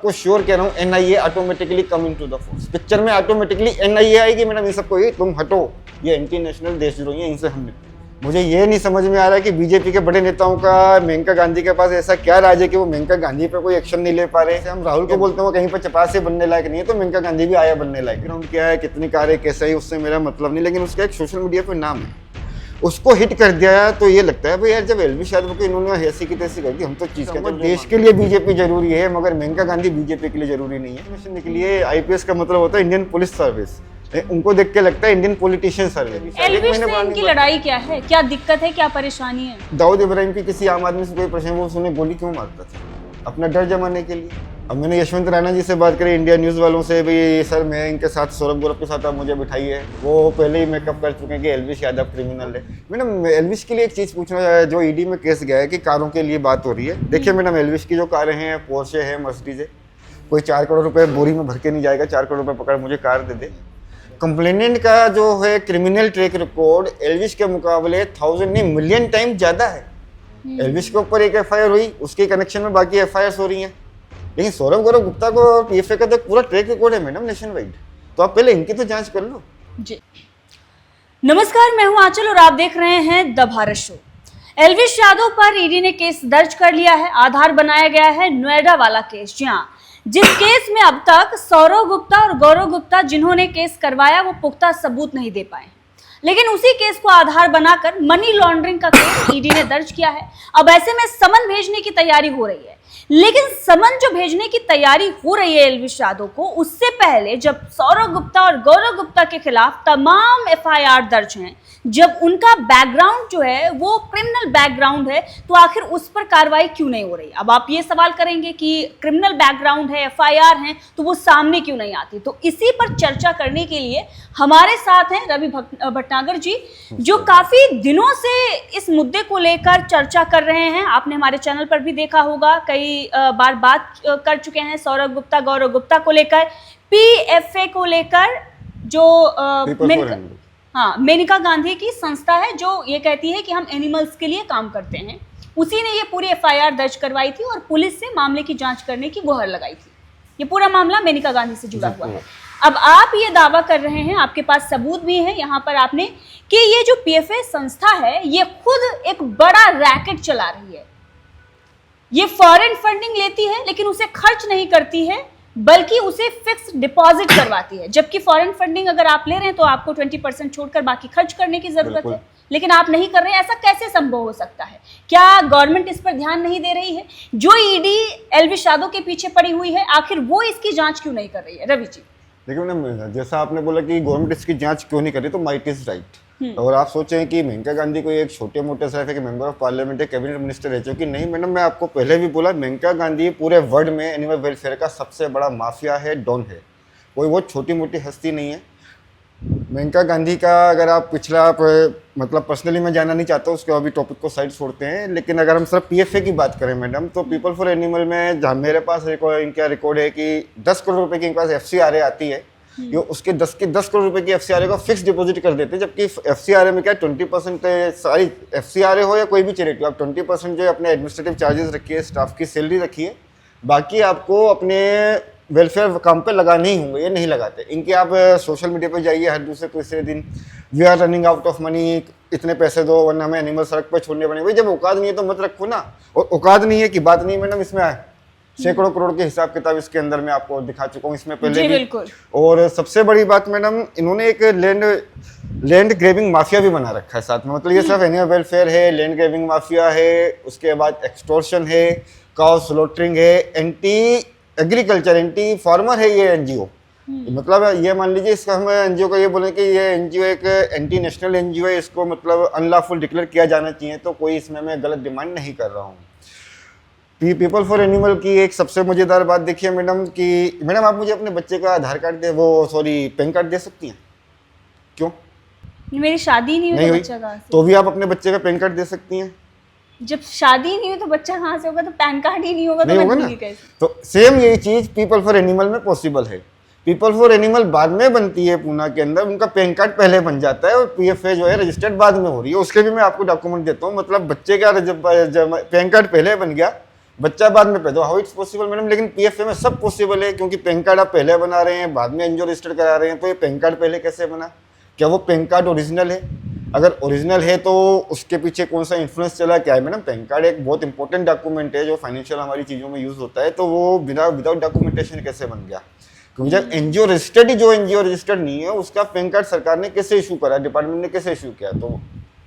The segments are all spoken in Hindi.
आपको श्योर कह रहा हूँ, NIA automatically come into the force. Picture में ऑटोमेटिकली एनआईए आएगी मैडम, ये सबको ये तुम हटो, ये एंटी नेशनल देशद्रोही है, इनसे हम। मुझे ये नहीं समझ में आ रहा है कि बीजेपी के बड़े नेताओं का मेनका गांधी के पास ऐसा क्या राज है कि वो मेनका गांधी पे कोई एक्शन नहीं ले पा रहे। हम राहुल को बोलते हैं कहीं पर चपासे बनने लायक नहीं है, तो मेनका गांधी भी आया बनने लायक। ग्राउंड क्या है, कितनी कारें, कैसा ही, उससे मेरा मतलब नहीं, लेकिन उसका एक सोशल मीडिया पे नाम है, उसको हिट कर दिया। तो ये लगता है भाई यार, जब एलवी यादव को इन्होंने ऐसी की तैसी कर दी, हम तो चीज कहते हैं देश के लिए बीजेपी जरूरी है, मगर मेनका गांधी बीजेपी के लिए जरूरी नहीं है। मिशन के लिए आईपीएस का मतलब होता है इंडियन पुलिस सर्विस, उनको देख के लगता है इंडियन पॉलिटिशियन सर्विस। एल्विश से इनकी लड़ाई क्या है, क्या दिक्कत है, क्या परेशानी है? दाऊद इब्राहिम की किसी आम आदमी से कोई प्रश्न, वो उन्हें गोली क्यों मारता था? अपना डर जमाने के लिए। अब मैंने यशवंत राणा जी से बात करी, इंडिया न्यूज़ वालों से, भाई सर मैं इनके साथ, सौरभ गौरव के साथ आप मुझे बिठाइए, वो पहले ही मेकअप कर चुके हैं कि एल्विश यादव क्रिमिनल है। मैडम एल्विश के लिए एक चीज़ पूछना है, जो ईडी में केस गया है कि कारों के लिए बात हो रही है। देखिए मैडम, एल्विश की जो कारें हैं, पोर्शे है, मर्सिडीज है, कोई 4 करोड़ रुपए बोरी में भर के नहीं जाएगा, 4 करोड़ रुपए पकड़ मुझे कार दे दे। कंप्लेनेंट का जो है क्रिमिनल ट्रैक रिकॉर्ड एल्विश के मुकाबले 1000 नहीं मिलियन टाइम ज्यादा है। एल्विश के ऊपर एक एफआईआर हुई, उसके कनेक्शन में बाकी एफआईआर हो रही हैं, लेकिन सौरभ गौरव गुप्ता को पीएफए का तो पूरा ट्रैक रिकॉर्ड है मैडम नेशन वाइड। तो आप पहले इनकी तो जांच कर लो जी। नमस्कार, मैं हूं आंचल और आप देख रहे हैं द भारत शो। एल्विश यादव पर ईडी ने केस दर्ज कर लिया है। आधार बनाया गया है नोएडा वाला केस, जी हाँ, जिस केस में अब तक सौरभ गुप्ता और गौरव गुप्ता जिन्होंने केस करवाया वो पुख्ता सबूत नहीं दे पाए, लेकिन उसी केस को आधार बनाकर मनी लॉन्ड्रिंग का केस ईडी ने दर्ज किया है। अब ऐसे में समन भेजने की तैयारी हो रही है, लेकिन समन जो भेजने की तैयारी हो रही है एल्विश यादव को, उससे पहले जब सौरभ गुप्ता और गौरव गुप्ता के खिलाफ तमाम एफआईआर दर्ज हैं, जब उनका बैकग्राउंड जो है वो क्रिमिनल बैकग्राउंड है, तो आखिर उस पर कार्रवाई क्यों नहीं हो रही? अब आप ये सवाल करेंगे कि क्रिमिनल बैकग्राउंड है, एफआईआर है, तो वो सामने क्यों नहीं आती? तो इसी पर चर्चा करने के लिए हमारे साथ हैं रवि भटनागर जी, जो काफी दिनों से इस मुद्दे को लेकर चर्चा कर रहे हैं। आपने हमारे चैनल पर भी देखा होगा, कई बार बात कर चुके हैं सौरभ गुप्ता, गौरव गुप्ता को लेकर, पीएफए को लेकर, जो मेनका गांधी की संस्था है जो ये कहती है कि हम एनिमल्स के लिए काम करते हैं, उसी ने ये पूरी एफआईआर दर्ज करवाई थी और पुलिस से मामले की जांच करने की गुहार लगाई थी। ये पूरा मामला मेनका गांधी से जुड़ा हुआ है। अब आप ये दावा कर रहे हैं, आपके पास सबूत भी है यहाँ पर आपने, कि ये जो पीएफए संस्था है ये खुद एक बड़ा रैकेट चला रही है। ये फॉरेन फंडिंग लेती है लेकिन उसे खर्च नहीं करती है, बल्कि उसे फिक्स डिपॉजिट करवाती है। जबकि फॉरेन फंडिंग अगर आप ले रहे हैं तो आपको 20% छोड़कर बाकी खर्च करने की जरूरत है, लेकिन आप नहीं कर रहे हैं। ऐसा कैसे संभव हो सकता है? क्या गवर्नमेंट इस पर ध्यान नहीं दे रही है? जो ईडी एल्विश यादव के पीछे पड़ी हुई है, आखिर वो इसकी जांच क्यों नहीं कर रही है? रवि जी, देखिए मैडम, जैसा आपने बोला कि गवर्नमेंट इसकी जांच क्यों नहीं कर रही, तो माइट इज राइट। और आप सोचें कि मेनका गांधी कोई एक छोटे मोटे सिर्फ एक मेंबर ऑफ पार्लियामेंट है, कैबिनेट मिनिस्टर रह चुकी, नहीं मैडम, मैं आपको पहले भी बोला, मेनका गांधी पूरे वर्ल्ड में एनिमल वेलफेयर का सबसे बड़ा माफिया है, डॉन है, कोई वो छोटी मोटी हस्ती नहीं है। मेनका गांधी का अगर आप पिछला मतलब पर्सनली मैं जानना नहीं चाहता, उसके अभी टॉपिक को साइड छोड़ते हैं, लेकिन अगर हम सिर्फ पीएफए की बात करें मैडम, तो पीपल फॉर एनिमल में जहाँ मेरे पास इनका रिकॉर्ड है कि 10 करोड़ रुपए की इनके पास एफसीआरए आती है, ये उसके 10 करोड़ रुपए की एफसीआरए को फिक्स डिपॉजिट कर देते हैं। जबकि एफसीआरए में क्या 20% सारी एफसीआरए हो या कोई भी चैरिटी, आप 20% जो अपने एडमिनिस्ट्रेटिव चार्जेस रखिए, स्टाफ की सैलरी रखिए, बाकी आपको अपने वेलफेयर काम पे लगाने ही होंगे, ये नहीं लगाते इनके। आप सोशल मीडिया पे जाइए, हर दूसरे तीसरे दिन we are running out of money, इतने पैसे दो वरना हमें एनिमल सड़क पर छोड़ने पड़ेंगे। भाई जब औकात नहीं है तो मत रखो ना, और औकात नहीं है कि बात नहीं मैडम, इसमें आए सैकड़ों करोड़ के हिसाब किताब इसके अंदर मैं आपको दिखा चुका हूँ इसमें पहले भी। और सबसे बड़ी बात मैडम, इन्होंने एक लैंड ग्रेबिंग माफिया भी बना रखा है साथ में। मतलब ये सिर्फ एनिमल वेलफेयर है, लैंड ग्रेबिंग माफिया है, उसके बाद एक्सटॉर्शन है, काउ स्लॉटरिंग है, एंटी एग्रीकल्चर, एंटी फार्मर है ये एनजीओ। मतलब ये मान लीजिए, इसका हम एनजीओ का ये बोले कि ये एनजीओ एक एंटी नेशनल एनजीओ है, इसको मतलब अनलॉफुल डिक्लेयर किया जाना चाहिए। तो कोई इसमें मैं गलत डिमांड नहीं कर रहा हूँ। पीपल फॉर एनिमल की एक सबसे मजेदार बात देखिए मैडम, कि मैडम आप मुझे अपने बच्चे का आधार कार्ड पैन कार्ड दे सकती हैं? क्यों? मेरी शादी नहीं हुई तो भी आप अपने बच्चे का पैन कार्ड दे सकती हैं। जब शादी नहीं हुई तो बच्चा कहाँ से होगा? तो पैन कार्ड ही नहीं होगा तो मैं दूंगी कैसे? तो सेम यही चीज पीपल फॉर एनिमल में पॉसिबल है। पीपल फॉर एनिमल बाद में बनती है पूना के अंदर, उनका पैन कार्ड पहले बन जाता है और पीएफए जो है रजिस्टर्ड बाद में हो रही है। उसके भी मैं आपको डॉक्यूमेंट देता हूँ। मतलब बच्चे का जब पैन कार्ड पहले बन गया, बच्चा बाद में पैदा, हाउ इट्स पॉसिबल मैडम? लेकिन पीएफए में सब पॉसिबल है, क्योंकि पैन कार्ड आप पहले बना रहे हैं, बाद में एनजीओ रजिस्टर करा रहे हैं, तो ये पैन कार्ड पहले कैसे बना? क्या वो पैन कार्ड ओरिजिनल है? अगर ओरिजिनल है तो उसके पीछे कौन सा इन्फ्लुएंस चला, क्या है मैडम? पैन कार्ड एक बहुत इंपॉर्टेंट डॉक्यूमेंट है जो फाइनेंशियल हमारी चीज़ों में यूज होता है, तो वो विदाउट डॉक्यूमेंटेशन कैसे बन गया? क्योंकि जब एनजीओ रजिस्टर्ड ही, जो एनजीओ रजिस्टर्ड नहीं है उसका पैन कार्ड सरकार ने कैसे इशू करा, डिपार्टमेंट ने कैसे इशू किया? तो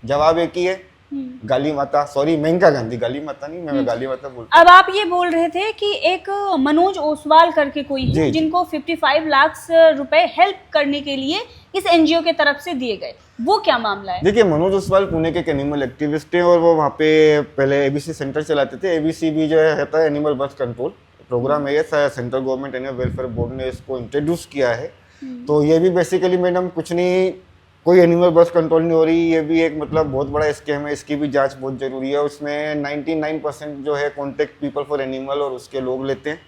जवाब एक ही है, गाली माता, सॉरी मेनका गांधी, गाली माता नहीं, मैं गाली माता बोल। अब आप ये बोल रहे थे कि एक मनोज ओसवाल करके कोई है जी। जिनको 55 लाख रुपए हेल्प करने के लिए इस एनजीओ के तरफ से दिए गए, वो क्या मामला है? देखिए, मनोज ओसवाल पुणे के एक एनिमल एक्टिविस्ट हैं और वो वहाँ पे पहले एबीसी सेंटर चलाते थे। एबीसी भी जो है होता है एनिमल बर्थ कंट्रोल प्रोग्राम है, ये central government animal welfare board ने इसको इंट्रोड्यूस किया है। तो ये भी बेसिकली मैडम कुछ नहीं, कोई एनिमल बर्थ कंट्रोल नहीं हो रही, ये भी एक मतलब बहुत बड़ा स्कैम है, इसकी भी जांच बहुत जरूरी है। उसमें 99% जो है कॉन्टेक्ट पीपल फॉर एनिमल और उसके लोग लेते हैं,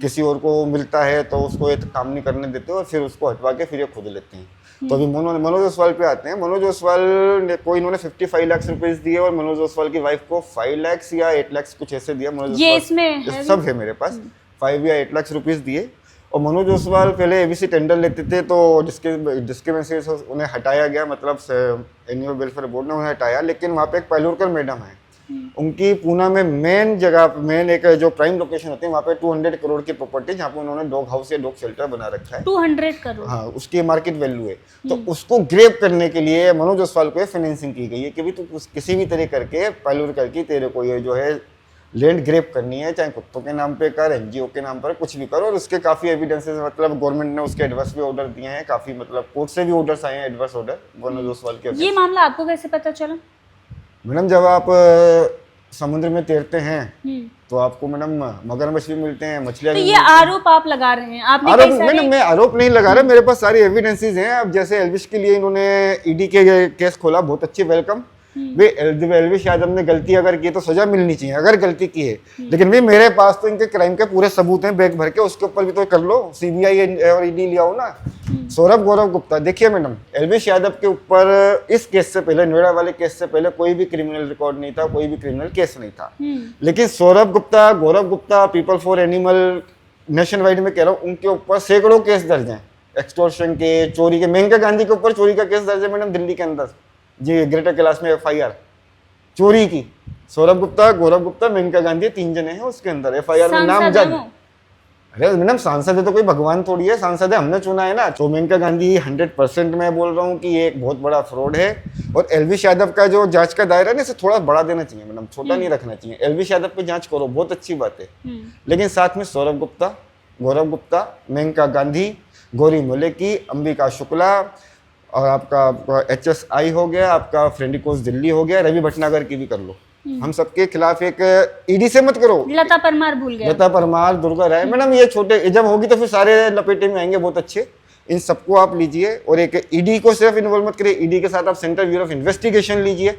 किसी और को मिलता है तो उसको ये काम नहीं करने देते और फिर उसको हटवा के फिर ये खुद लेते हैं। तो अभी मनोज ओसवाल पे आते हैं। मनोज ओसवाल ने इन्होंने 55 लाख रुपए दिए और मनोज ओसवाल की वाइफ को 5 लाख या 8 लाख कुछ ऐसे दिया। मनोज ये ओसवाल इसमें है सब है मेरे पास, 5 या 8 लाख रुपीस दिए। और मनोज ओसवाल पहले एबीसी टेंडर लेते थे, तो जिसके वजह से उन्हें हटाया गया, मतलब एनिमल वेलफेयर बोर्ड ने उन्हें हटाया। लेकिन वहाँ पे एक पायलोरकर मैडम है, उनकी पूना में मेन एक जो प्राइम लोकेशन होती है, वहाँ पे 200 करोड़ की प्रॉपर्टी, जहाँ पे उन्होंने डॉग हाउस या डॉग शेल्टर बना रखा है। 200 करोड़, हाँ, उसकी मार्केट वैल्यू है। तो उसको ग्रेप करने के लिए मनोज ओसवाल को फाइनेंसिंग की गई है कि भी तू किसी भी तरह करके पायलोर करके तेरे को ये जो है लैंड ग्रेप करनी है, चाहे कुत्तों के नाम पे कर, एनजीओ के नाम पर, कुछ भी करो। और उसके काफी एविडेंसेस, मतलब गवर्नमेंट ने उसके एडवर्स भी ऑर्डर दिए हैं, काफी मतलब कोर्ट से भी ऑर्डर्स आए हैं, एडवर्स ऑर्डर मनोज ओसवाल के। ये मामला आपको कैसे पता चला? मैडम, जब आप समुद्र में तैरते हैं तो आपको मैडम मगरमच्छ भी मिलते हैं, मछलियां तो भी ये मिलती हैं। आरोप आप लगा रहे हैं, आपने आरोप कई सारे मैडम, मैं आरोप नहीं लगा रहा, मेरे पास सारी एविडेंसेस हैं। अब जैसे एल्विश के लिए इन्होंने ईडी के केस खोला, बहुत अच्छी, वेलकम। वे एल्विश यादव ने गलती अगर की तो सजा मिलनी चाहिए, अगर गलती की है। लेकिन भाई मेरे पास तो इनके क्राइम के पूरे सबूत हैं, बैग भर के, उसके ऊपर भी तो कर लो, सीबीआई और ईडी लिया हो ना। सौरभ गौरव गुप्ता, देखिए मैडम, एल्विश यादव के ऊपर इस केस से पहले, नोएडा वाले केस से पहले कोई भी क्रिमिनल रिकॉर्ड नहीं था, कोई भी क्रिमिनल केस नहीं था। लेकिन Saurabh Gupta, Gaurav Gupta, people for animal, nationwide में कह रहा हूँ, उनके ऊपर सैकड़ों केस दर्ज हैं, एक्सटॉर्शन के, चोरी के। मेनका गांधी के ऊपर चोरी का केस दर्ज है मैडम, दिल्ली के अंदर जी, ग्रेटर कैलाश में FIR चोरी की। सौरभ गुप्ता, गौरव गुप्ता, मेनका गांधी, 3 जने हैं उसके अंदर, FIR में नाम जज। अरे मैडम, सांसद है तो कोई भगवान थोड़ी है, सांसद है, हमने चुना है ना। तो मेनका गांधी 100% मैं बोल रहा हूँ कि ये एक बहुत बड़ा फ्रॉड है। और एल्विश यादव का जो जांच का दायरा है ना, इसे थोड़ा बढ़ा देना चाहिए मैडम, छोटा नहीं रखना चाहिए। एल्विश यादव पे जांच करो, बहुत अच्छी बात है, लेकिन साथ में सौरभ गुप्ता, गौरव गुप्ता, मेनका गांधी, गौरी मोलेकी, अंबिका शुक्ला, और आपका HSI हो गया, आपका फ्रेंडिकोस दिल्ली हो गया, रवि भटनागर की भी कर लो। हम सबके खिलाफ एक ईडी से मत करो। लता परमार भूल गया, लता परमार, दुर्गा राय, मैडम ये छोटे, जब होगी तो फिर सारे लपेटे में आएंगे, बहुत अच्छे। इन सबको आप लीजिए और एक ईडी को सिर्फ इन्वॉल्व मत करिए, ईडी के साथ आप सेंट्रल ब्यूरो ऑफ इन्वेस्टिगेशन लीजिए,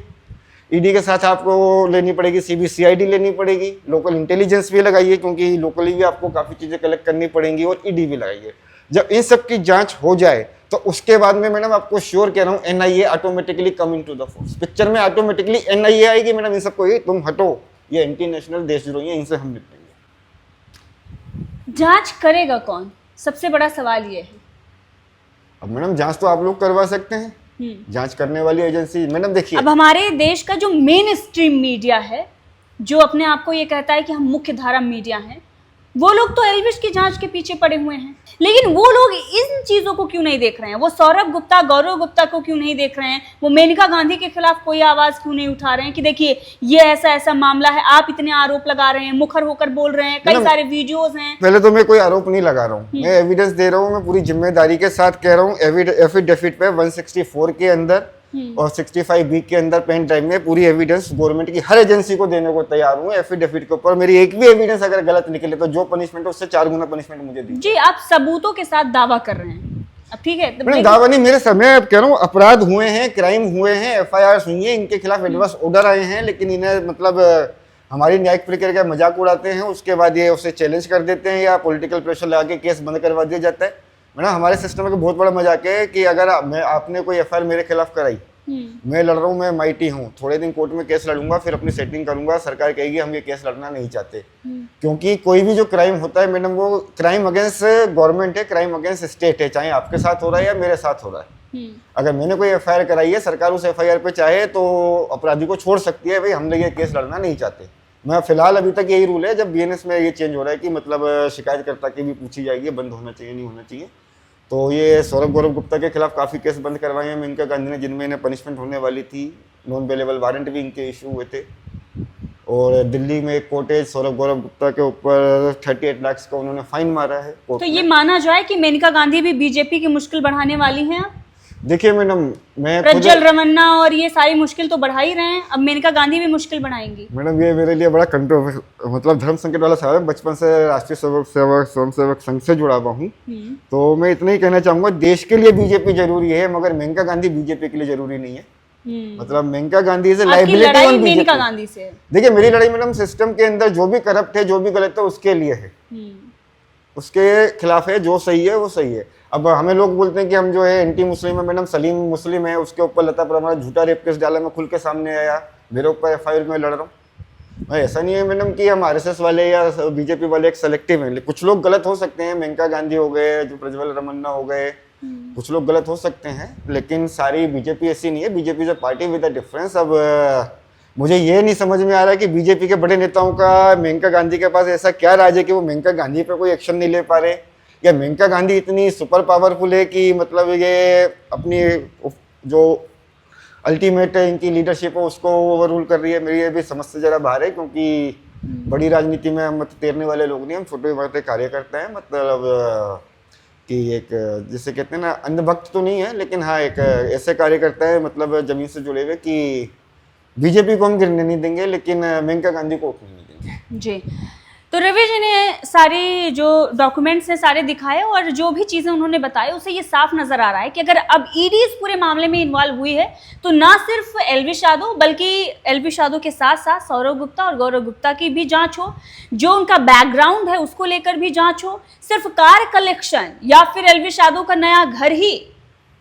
ईडी के साथ आपको लेनी पड़ेगी CBCID लेनी पड़ेगी, लोकल इंटेलिजेंस भी लगाइए, क्योंकि लोकली भी आपको काफ़ी चीज़ें कलेक्ट करनी पड़ेंगी, और ईडी भी लगाइए। जब इन सब की जांच हो जाए तो उसके बाद में मैडम आपको श्योर कह रहा हूँ, NIA automatically come into the force. Picture में ऑटोमेटिकली NIA आएगी मैडम। इन सबको ये तुम हटो, ये एंटी नेशनल देशद्रोही है, इनसे हम निपटेंगे। जांच करेगा कौन? सबसे बड़ा सवाल ये है। अब मैडम जांच तो आप लोग करवा सकते हैं, जांच करने वाली एजेंसी। मैडम देखिए, अब हमारे देश का जो मेन स्ट्रीम मीडिया है, जो अपने आप को ये कहता है कि हम मुख्य धारा मीडिया हैं, वो लोग तो एल्विश की जांच के पीछे पड़े हुए हैं। लेकिन वो लोग इन चीजों को क्यों नहीं देख रहे हैं? वो सौरभ गुप्ता, गौरव गुप्ता को क्यों नहीं देख रहे हैं? वो मेनका गांधी के खिलाफ कोई आवाज क्यों नहीं उठा रहे हैं कि देखिए ये ऐसा ऐसा मामला है, आप इतने आरोप लगा रहे हैं, मुखर होकर बोल रहे हैं, कई सारे वीडियोस हैं। पहले तो मैं कोई आरोप नहीं लगा रहा हूँ, मैं एविडेंस दे रहा हूँ, मैं पूरी जिम्मेदारी के साथ कह रहा हूँ। एफिडेविट पे 164 के अंदर और 65B के अंदर पेन ड्राइव में पूरी एविडेंस गवर्नमेंट की हर एजेंसी को देने को तैयार हूँ। एफिडेविट के ऊपर मेरी एक भी एविडेंस अगर गलत निकले तो जो पनिशमेंट है उससे 4 गुना पनिशमेंट मुझे दी। जी, आप सबूतों के साथ दावा कर रहे हैं। अब ठीक है, मैडम दावा नहीं, मेरे समय अब कह रहा हूँ अपराध हुए हैं, क्राइम हुए हैं, FIR हुई है, इनके खिलाफ एडवर्स ऑर्डर आए हैं, लेकिन इन्हें मतलब हमारी न्यायिक प्रक्रिया का मजाक उड़ाते हैं, उसके बाद ये उसे चैलेंज कर देते हैं या पॉलिटिकल प्रेशर लगा के केस बंद करवा दिया जाता है। मैडम हमारे सिस्टम का बहुत बड़ा मजाक है कि अगर आपने कोई FIR मेरे खिलाफ कराई मैं लड़ रहा हूँ, मैं माइटी हूँ, थोड़े दिन कोर्ट में केस लड़ूंगा, फिर अपनी सेटिंग करूंगा, सरकार कहेगी हम ये केस लड़ना नहीं चाहते। क्योंकि कोई भी जो क्राइम होता है मैडम, वो क्राइम अगेंस्ट गवर्नमेंट है, क्राइम अगेंस्ट स्टेट है, चाहे आपके साथ हो रहा है या मेरे साथ हो रहा है। अगर मैंने कोई एफआईआर कराई है, सरकार उस एफआईआर पे चाहे तो अपराधी को छोड़ सकती है, भाई हम लोग ये केस लड़ना नहीं चाहते। मैं फिलहाल अभी तक यही रूल है, जब बीएनएस में ये चेंज हो रहा है कि मतलब शिकायतकर्ता की भी पूछी जाएगी, बंद होना चाहिए नहीं होना चाहिए। तो ये सौरभ गौरव गुप्ता के खिलाफ काफ़ी केस बंद करवाए हैं मेनका गांधी ने, जिनमें इन्हें पनिशमेंट होने वाली थी, नॉन बेलेबल वारंट भी इनके इशू हुए थे। और दिल्ली में एक कोर्ट है, सौरभ गौरव गुप्ता के ऊपर 38 लाख का उन्होंने फाइन मारा है कोर्ट तो ये माना जाए कि मेनका गांधी भी बीजेपी की मुश्किल बढ़ाने वाली हैं। अब देखिए मैडम, मैं प्रज्वल रमन्ना और ये सारी मुश्किल तो बढ़ा ही रहे हैं, अब मेनका गांधी भी मुश्किल बढ़ाएंगी। मैडम ये मेरे लिए बड़ा मतलब धर्म संकट वाला सवाल है। बचपन से राष्ट्रीय स्वयं सेवक संघ से जुड़ा हुआ हूँ, तो मैं इतना ही कहना चाहूंगा, देश के लिए बीजेपी जरूरी है, मगर मेनका गांधी बीजेपी के लिए जरूरी नहीं है। मतलब मेनका गांधी से लाइबिलिटी ऑन मेनका गांधी से। देखिए मेरी लड़ाई मैडम सिस्टम के अंदर जो भी करप्ट है, जो भी गलत है, उसके लिए है, उसके खिलाफ है। जो सही है वो सही है। अब हमें लोग बोलते हैं कि हम जो है एंटी मुस्लिम है, मैडम सलीम मुस्लिम है, उसके ऊपर लता परमार झूठा रेप केस डाला, मैं खुल के सामने आया, मेरे ऊपर एफआईआर में लड़ रहा हूँ। भाई ऐसा नहीं है मैडम कि हम आरएसएस वाले या बीजेपी वाले एक सेलेक्टिव हैं। कुछ लोग गलत हो सकते हैं, मेनका गांधी हो गए, जो प्रज्वल रमन्ना हो गए, कुछ लोग गलत हो सकते हैं, लेकिन सारी बीजेपी ऐसी नहीं है। BJP is a party with a difference. अब मुझे ये नहीं समझ में आ रहा है कि बीजेपी के बड़े नेताओं का मेनका गांधी के पास ऐसा क्या राज है कि वो मेनका गांधी पे कोई एक्शन नहीं ले पा रहे, या मेनका गांधी इतनी सुपर पावरफुल है कि मतलब ये अपनी जो अल्टीमेट इनकी लीडरशिप है उसको ओवररूल कर रही है। मेरी ये भी समझ से जरा बाहर है, क्योंकि बड़ी राजनीति में हम तैरने वाले लोग नहीं, हम छोटे मोटे कार्यकर्ता हैं। मतलब कि एक जिसे कहते हैं ना, अंधभक्त तो नहीं है, लेकिन हाँ एक ऐसे कार्यकर्ता है मतलब जमीन से जुड़े हुए कि बीजेपी को हम गिरने नहीं देंगे, लेकिन मेनका गांधी को उठने नहीं देंगे। जी, तो रवि जी ने सारी जो डॉक्यूमेंट्स हैं सारे दिखाए, और जो भी चीज़ें उन्होंने बताई उससे ये साफ नज़र आ रहा है कि अगर अब ईडी इस पूरे मामले में इन्वॉल्व हुई है, तो ना सिर्फ एलविश यादव, बल्कि एलविश यादव के साथ साथ सौरभ गुप्ता और गौरव गुप्ता की भी जांच हो, जो उनका बैकग्राउंड है उसको लेकर भी जांच हो। सिर्फ कार कलेक्शन या फिर एलविश यादव का नया घर ही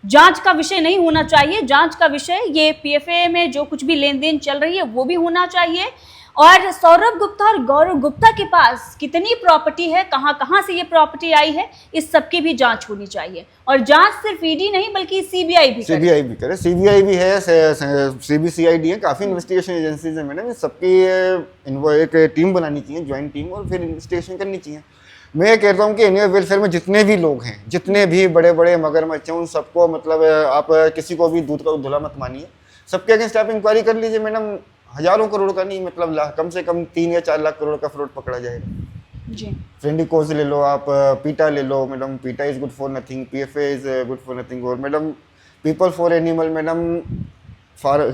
जांच का विषय नहीं होना चाहिए। जांच का विषय ये पीएफए में जो कुछ भी लेन देन चल रही है वो भी होना चाहिए, और सौरभ गुप्ता और गौरव गुप्ता के पास कितनी प्रॉपर्टी है, कहां कहां से ये प्रॉपर्टी आई है, इस सब की भी जांच होनी चाहिए। और जांच सिर्फ ईडी नहीं बल्कि सीबीआई भी करे। सीबीआई भी है, सीबीसीआईडी है, काफी इन्वेस्टिगेशन एजेंसीज है मैडम। सबकी एक टीम बनानी चाहिए, ज्वाइंट टीम, और फिर इन्वेस्टिगेशन करनी चाहिए। मैं ये कहता हूँ कि एनिमल वेलफेयर में जितने भी लोग हैं, जितने भी बड़े बड़े मगरमच्छ हैं, उन सबको मतलब आप किसी को भी दूध का धुला मत मानिए, सबके अगेंस्ट आप इंक्वायरी कर लीजिए मैडम। हजारों करोड़ का नहीं, मतलब कम से कम 3 या 4 लाख करोड़ का फ्रॉड पकड़ा जाएगा जी। फ्रेंडी कोज ले लो आप, पीटा ले लो madam, PETA is good for nothing, PFA is good for nothing. और madam people for animal madam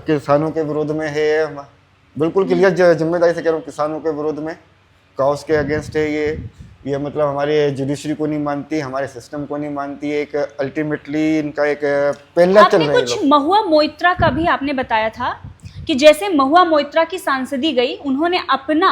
किसानों के विरोध में है, बिल्कुल क्लियर जिम्मेदारी से कह रहा हूँ, किसानों के विरोध में, काउस के अगेंस्ट है ये मतलब हमारे जुडिशरी को नहीं मानती, हमारे सिस्टम को नहीं मानती। एक अल्टीमेटली इनका एक पहला चल रहा है। कुछ महुआ मोइत्रा का भी आपने बताया था कि जैसे महुआ मोइत्रा की सांसदी गई, उन्होंने अपना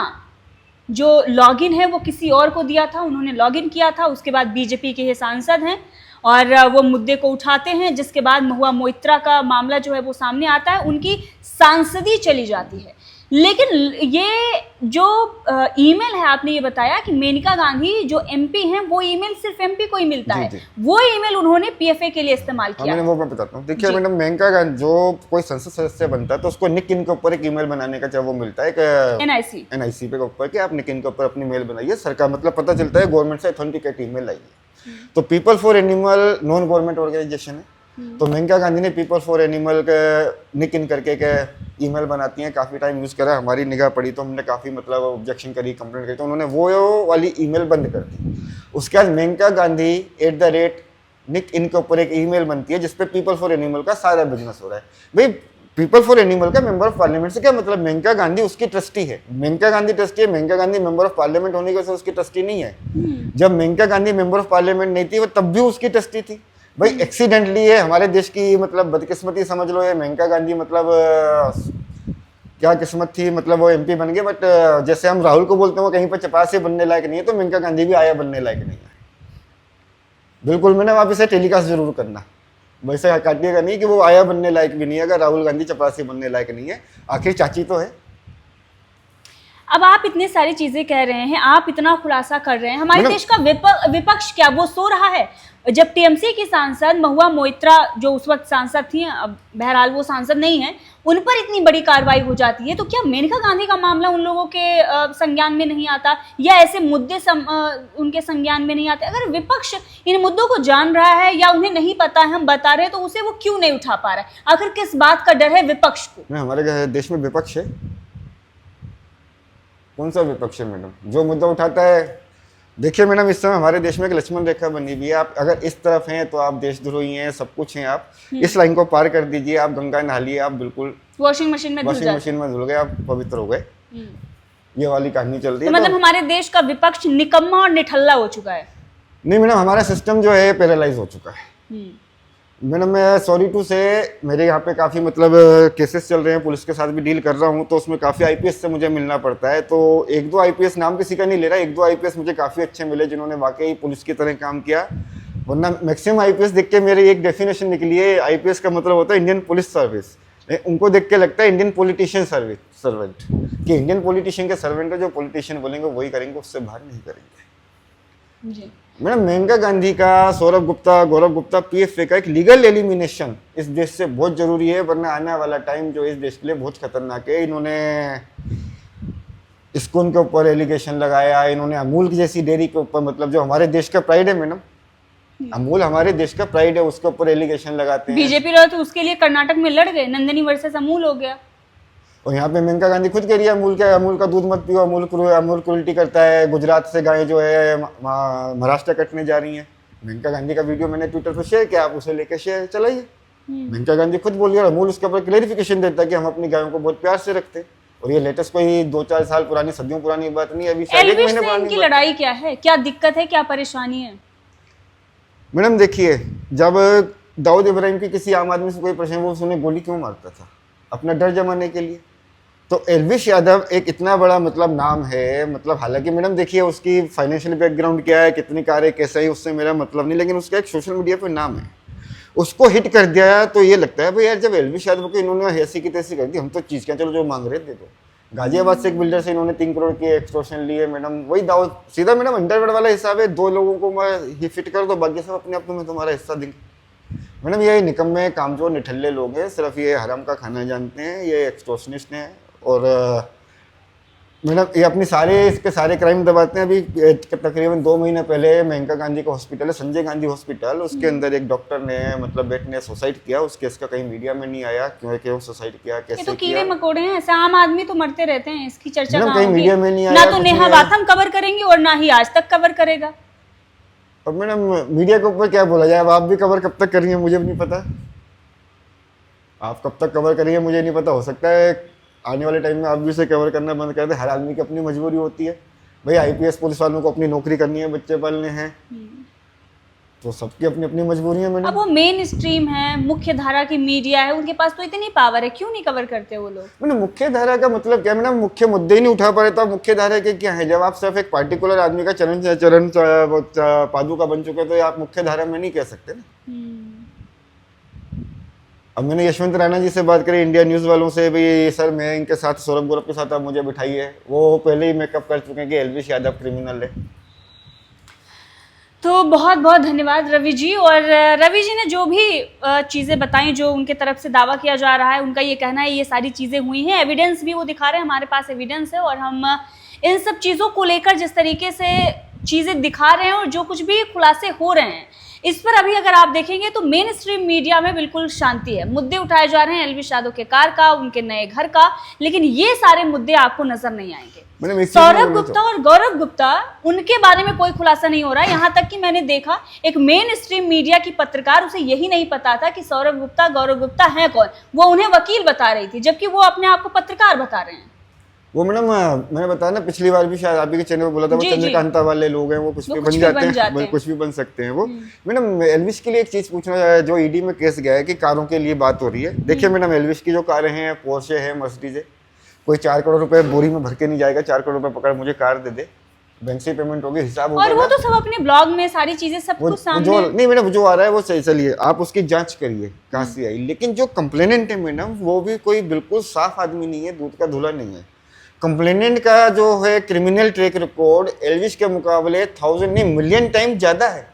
जो लॉगिन है वो किसी और को दिया था, उन्होंने लॉगिन किया था, उसके बाद बीजेपी के ये सांसद हैं और वो मुद्दे को उठाते हैं, जिसके बाद महुआ मोइत्रा का मामला जो है वो सामने आता है, उनकी सांसदी चली जाती है। लेकिन ये जो ईमेल है, आपने ये बताया कि मेनका गांधी जो एमपी हैं, वो ईमेल सिर्फ एमपी को ही मिलता है, वो ईमेल उन्होंने पीएफए के लिए इस्तेमाल किया। वो मैं बताता हूँ। देखिए मैडम, मेनका गांधी जो कोई संसद सदस्य बनता है तो उसको निकिन के ऊपर एक ईमेल बनाने का वो मिलता है, एक एनआईसी पे ऊपर कि आप निकिन के ऊपर अपनी मेल बनाइए, सरकार मतलब पता चलता है गवर्नमेंट से ऑथेंटिकेट ईमेल आई है। तो people for animal non government organization है, तो मेनका गांधी ने पीपल फॉर एनिमल के निकिन करके के ईमेल बनाती हैं, काफ़ी टाइम यूज़ करा, हमारी निगाह पड़ी तो हमने काफ़ी मतलब ऑब्जेक्शन करी, कंप्लेंट करी, तो उन्होंने वो वाली ईमेल बंद कर दी। उसके बाद मेनका गांधी @निक इनके ऊपर एक ईमेल बनती है जिसपे पीपल फॉर एनिमल का सारा बिजनेस हो रहा है। भाई पीपल फॉर एनिमल का मेंबर ऑफ पार्लियामेंट से क्या मतलब? मेनका गांधी उसकी ट्रस्टी है, मेनका गांधी ट्रस्टी है, Maneka Gandhi member of parliament होने की वजह से उसकी ट्रस्टी नहीं है। जब Maneka Gandhi member of parliament नहीं थी, वो तब भी उसकी ट्रस्टी थी। भाई एक्सीडेंटली है, हमारे देश की मतलब बदकिस्मती समझ लो, है मेनका गांधी मतलब क्या किस्मत थी, मतलब वो एमपी बन गए। बट जैसे हम राहुल को बोलते हैं वो कहीं पर चपासे बनने लायक नहीं है, तो मेनका गांधी भी आया बनने लायक नहीं है। बिल्कुल, मैंने आप इसे टेलीकास्ट जरूर करना। वैसे काटिएगा नहीं कि वो आया बनने लायक भी नहीं है, अगर राहुल गांधी चपरासी बनने लायक नहीं है, आखिर चाची तो है। अब आप इतनी सारी चीजें कह रहे हैं, आप इतना खुलासा कर रहे हैं, हमारे मैडम- देश का विपक्ष क्या वो सो रहा है? जब टीएमसी की सांसद महुआ मोइत्रा जो उस वक्त सांसद थी, अब बहरहाल वो सांसद नहीं है, उन पर इतनी बड़ी कार्रवाई हो जाती है, तो क्या मेनका गांधी का मामला उन लोगों के संज्ञान में नहीं आता, या ऐसे मुद्दे उनके संज्ञान में नहीं आते? अगर विपक्ष इन मुद्दों को जान रहा है या उन्हें नहीं पता है, हम बता रहे हैं, तो उसे वो क्यों नहीं उठा पा रहा है? आखिर किस बात का डर है विपक्ष को? हमारे देश में विपक्ष है? कौन सा विपक्ष है मैडम जो मुद्दा उठाता है? देखिए मैडम, इस समय हमारे देश में एक लक्ष्मण रेखा बनी हुई है। आप अगर इस तरफ हैं तो आप देशद्रोही हैं, सब कुछ हैं आप। इस लाइन को पार कर दीजिए, आप गंगा नहा लिए, आप बिल्कुल वॉशिंग मशीन में धुल गए, आप पवित्र हो गए। ये वाली कहानी चल रही है। तो मतलब हमारे देश का विपक्ष निकम्मा और निठल्ला हो चुका है? नहीं मैडम, हमारा सिस्टम जो है पैरालाइज हो चुका है। मैडम मैं सॉरी टू से, मेरे यहाँ पे काफ़ी मतलब केसेस चल रहे हैं, पुलिस के साथ भी डील कर रहा हूँ, तो उसमें काफ़ी आईपीएस से मुझे मिलना पड़ता है। तो एक दो आईपीएस, नाम किसी का नहीं ले रहा, एक दो आईपीएस मुझे काफ़ी अच्छे मिले जिन्होंने वाकई पुलिस की तरह काम किया। वरना मैक्सिमम आईपीएस देख के मेरी एक डेफिनेशन निकली है, आईपीएस का मतलब होता है इंडियन पुलिस सर्विस। उनको देख के लगता है इंडियन पॉलिटिशियन सर्वेंट, कि इंडियन पॉलिटिशियन के सर्वेंट है, जो पॉलिटिशियन बोलेंगे वही करेंगे, उससे बाहर नहीं करेंगे। जी। मैडम मेनका गांधी का, सौरभ गुप्ता, गौरव गुप्ता, पीएफए का एक लीगल एलिमिनेशन इस देश से बहुत जरूरी है, वरना आने वाला टाइम जो इस देश के लिए बहुत खतरनाक है। इन्होंने इस्कॉन के ऊपर एलिगेशन लगाया, इन्होंने अमूल की जैसी डेयरी के ऊपर, मतलब जो हमारे देश का प्राइड है मैडम, अमूल हमारे देश का प्राइड है, उसके ऊपर एलिगेशन लगाते हैं। बीजेपी रहा तो उसके लिए कर्नाटक में लड़ गए, नंदनी वर्सेस अमूल हो गया। और यहाँ पे मेनका गांधी खुद कह रही है अमूल का दूध मत पियो, अमूल क्रूरटी करता है, गुजरात से गायें जो है महाराष्ट्र कटने जा रही हैं। मेनका गांधी का वीडियो मैंने ट्विटर पर शेयर किया, आप उसे लेकर शेयर चलाइए। मेनका गांधी खुद बोल रही है, अमूल उसके ऊपर क्लेरिफिकेशन देता है कि हम अपनी गायों को बहुत प्यार से रखते हैं। और ये लेटेस्ट कोई 2-4 साल पुरानी, सदियों पुरानी बात नहीं, अभी शायद 1 महीने पुरानी इनकी लड़ाई क्या है, क्या दिक्कत है, क्या परेशानी है? मैडम देखिए, जब दाऊद इब्राहिम की किसी आम आदमी से कोई प्रश्न, वो उन्हें गोली क्यों मारता था? अपना डर जमाने के लिए। तो एल्विश यादव एक इतना बड़ा मतलब नाम है, मतलब हालांकि मैडम देखिए उसकी फाइनेंशियल बैकग्राउंड क्या है, कितनी कारें, कैसा है, उससे मेरा मतलब नहीं, लेकिन उसका एक सोशल मीडिया पे नाम है। उसको हिट कर दिया तो ये लगता है भाई यार, जब एल्विश यादव को इन्होंने ऐसी की तैसी कर दी, हम तो चीज़ क्या, चलो जो मांग रहे दे दो। गाजियाबाद से एक बिल्डर से इन्होंने 3 करोड़ की एक्सटॉर्शन ली है मैडम, वही दाऊद सीधा मैडम अंडरवर्ल्ड वाला हिसाब है, 2 लोगों को मैं ही फिट कर दो, बाकी सब अपने आप में तुम्हारा हिस्सा देंगे। मैडम ये निकम्मे कामचोर निठल्ले लोग हैं, सिर्फ ये हराम का खाना जानते हैं, ये एक्सटॉर्शनिस्ट हैं। और मैडम ये अपनी इसके सारे क्राइम दबाते हैं। अभी तकरीबन 2 महीने पहले मेनका गांधी का हॉस्पिटल है, संजय गांधी हॉस्पिटल, उसके अंदर एक डॉक्टर ने मतलब बेट ने सुसाइड किया। उस केस का कहीं मीडिया में नहीं आया, क्यों सुसाइड किया, कैसे ये तो किया। कीड़े मकोड़े हैं, ऐसे आम आदमी तो मरते रहते हैं, इसकी चर्चा मैडम कहाँ कहीं होगी? मीडिया में नहीं ना आया, तो कुछ नेहा नहीं आया। बाथम कवर करेंगी और ना ही आज तक कवर करेगा। और मैडम मीडिया के ऊपर क्या बोला जाए, अब आप भी कवर कब तक करेंगे मुझे भी नहीं पता, आप कब तक कवर करेंगे मुझे नहीं पता। हो सकता है आने वाले टाइम में आप भी इसे कवर करना बंद कर दे। हर आदमी की अपनी मजबूरी होती है भाई, आईपीएस पुलिस वालों को अपनी नौकरी करनी है, बच्चे पालने हैं, तो सबकी अपनी अपनी मजबूरी है मैडम। अब वो मेन स्ट्रीम है, मुख्य धारा की मीडिया है, उनके पास तो इतनी पावर है, क्यों नहीं कवर करते वो लोग? मैंने मुख्य धारा का मतलब क्या मैडम, मुख्य मुद्दे ही नहीं उठा पा रहे, तो आप मुख्य धारा के क्या है? जब आप सिर्फ एक पार्टिकुलर आदमी का चरण पादुका बन चुके, तो आप मुख्य धारा में नहीं कह सकते ना। अब मैंने यशवंत राणा जी से बात करी, इंडिया न्यूज़ वालों से, भाई सर मैं इनके साथ, सौरभ गौरव के साथ आप मुझे बिठाइए, वो पहले ही मेकअप कर चुके हैं कि एल्विश यादव क्रिमिनल है। तो बहुत बहुत धन्यवाद रवि जी। और रवि जी ने जो भी चीज़ें बताई, जो उनके तरफ से दावा किया जा रहा है, उनका ये कहना है ये सारी चीज़ें हुई हैं, एविडेंस भी वो दिखा रहे हैं, हमारे पास एविडेंस है, और हम इन सब चीज़ों को लेकर जिस तरीके से चीज़ें दिखा रहे हैं और जो कुछ भी खुलासे हो रहे हैं, इस पर अभी अगर आप देखेंगे तो मेन स्ट्रीम मीडिया में बिल्कुल शांति है। मुद्दे उठाए जा रहे हैं एल्विश यादव के कार का, उनके नए घर का, लेकिन ये सारे मुद्दे आपको नजर नहीं आएंगे। सौरभ गुप्ता और गौरव गुप्ता, उनके बारे में कोई खुलासा नहीं हो रहा है। यहाँ तक कि मैंने देखा एक मेन स्ट्रीम मीडिया की पत्रकार, उसे यही नहीं पता था कि सौरभ गुप्ता, गौरव गुप्ता है कौन, वो उन्हें वकील बता रही थी, जबकि वो अपने आप को पत्रकार बता रहे हैं। वो मैडम मैंने बताया ना, पिछली बार भी शायद आप ही के चैनल पे बोला था, वो चंद्रकांता वाले लोग हैं, वो कुछ भी बन जाते हैं, कुछ भी बन सकते हैं वो। मैडम एल्विश के लिए एक चीज पूछना है, जो ईडी में केस गया है कि कारों के लिए बात हो रही है। देखिए मैडम, एल्विश की जो कारें हैं, पोर्शे है, मर्सिडीज है, कोई 4 करोड़ रुपए बोरी में भर के नहीं जाएगा, 4 करोड़ रुपए पकड़ मुझे कार दे दे, बैंक से पेमेंट होगी, हिसाब और होगा वो ना। तो सब अपने ब्लॉग में सारी चीजें सब वो कुछ जो सामने। नहीं मैडम, जो आ रहा है वो सही, चलिए आप उसकी जांच करिए कहाँ से आई, लेकिन जो कंप्लेनेंट है मैडम वो भी कोई बिल्कुल साफ आदमी नहीं है, दूध का धुला नहीं है। कंप्लेनेंट का जो है क्रिमिनल ट्रैक रिकॉर्ड एल्विश के मुकाबले 1000 नहीं मिलियन टाइम ज्यादा है।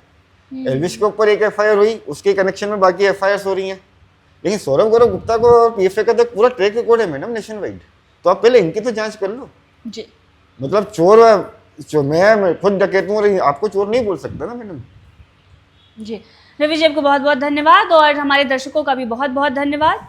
एल्विश के ऊपर एक एफआईआर हुई, उसके कनेक्शन में बाकी एफआईआर हो रही हैं, लेकिन सौरभ गौरव गुप्ता को पीएफए का तो पूरा ट्रैक रिकॉर्ड है मैडम नेशन वाइड। तो आप पहले इनकी तो जांच कर लो। जी मतलब चोर जो मैं खुद डकैत हूँ और आपको चोर नहीं बोल सकता ना मैडम। जी, रवि जी आपको बहुत बहुत धन्यवाद और हमारे दर्शकों का भी बहुत बहुत धन्यवाद।